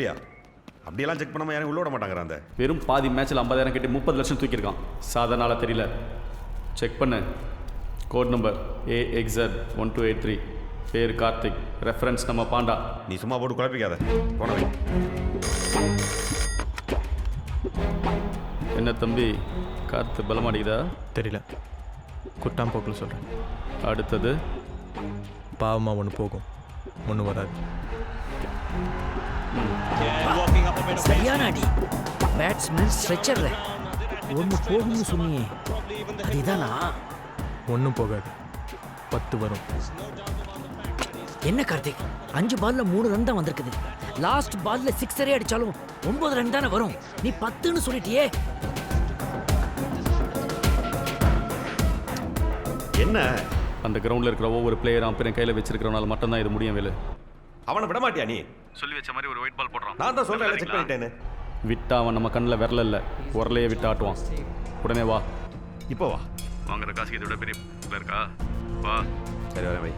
அப்படியா? அப்படியெல்லாம் செக் பண்ணாமல் யாரும் உள்ள விட மாட்டாங்கிறா அந்த. வெறும் பாதி மேட்ச்சில் 50,000 கட்டி 30 லட்சம் தூக்கியிருக்கான். சாதாரண தெரியல. செக் பண்ணு. Code number AXZ1283. பேர் கார்த்திக். ரெஃபரன்ஸ் நம்ம பாண்டா. நீ சும்மா போட்டு குழப்பிக்காத. போனவை என்ன தம்பி, காற்று பலமாடிக்குதா? தெரியல, குட்டாம் போக்கில் சொல்கிறேன். அடுத்தது பாவமாக ஒன்று போகும், ஒன்று வராது. சரியான அடி. பேட்ஸ்மேன் ஸ்ட்ரெச்சர்ல ஒன்று போகும்னு சொன்னியே, அதுதானா? ஒன்றும் போகாது, 10 வரும். என்ன கார்த்திக், 5 பால்ல 3 ரன் தான் வந்திருக்குது. லாஸ்ட் பால்ல 6 அடிச்சாலும் 9 ரன் தானே வரும். நீ 10ன்னு சொல்லிட்டியே. என்ன? அந்த கிரவுண்டில் இருக்கிற ஒவ்வொரு பிளேயரும் அம்பையர் கையில் வச்சிருக்கிறவனால மட்டும்தான் இது முடியும். வேலு, அவனை விட மாட்டியா நீ? சொல்லி வச்ச மாதிரி ஒரு ஒயிட் பால் போடுறான். நான் தான் சொல்கிறேன், செக் பண்ணிட்டேன்னு. விட்டா அவன் நம்ம கண்ணில் விரல இல்லை, உரலையே விட்டு ஆட்டுவான். உடனே வா. இப்போ வா. வாங்குற காசுக்கு இதை விட பெரிய இருக்கா? வா. சரி வரேன் வை.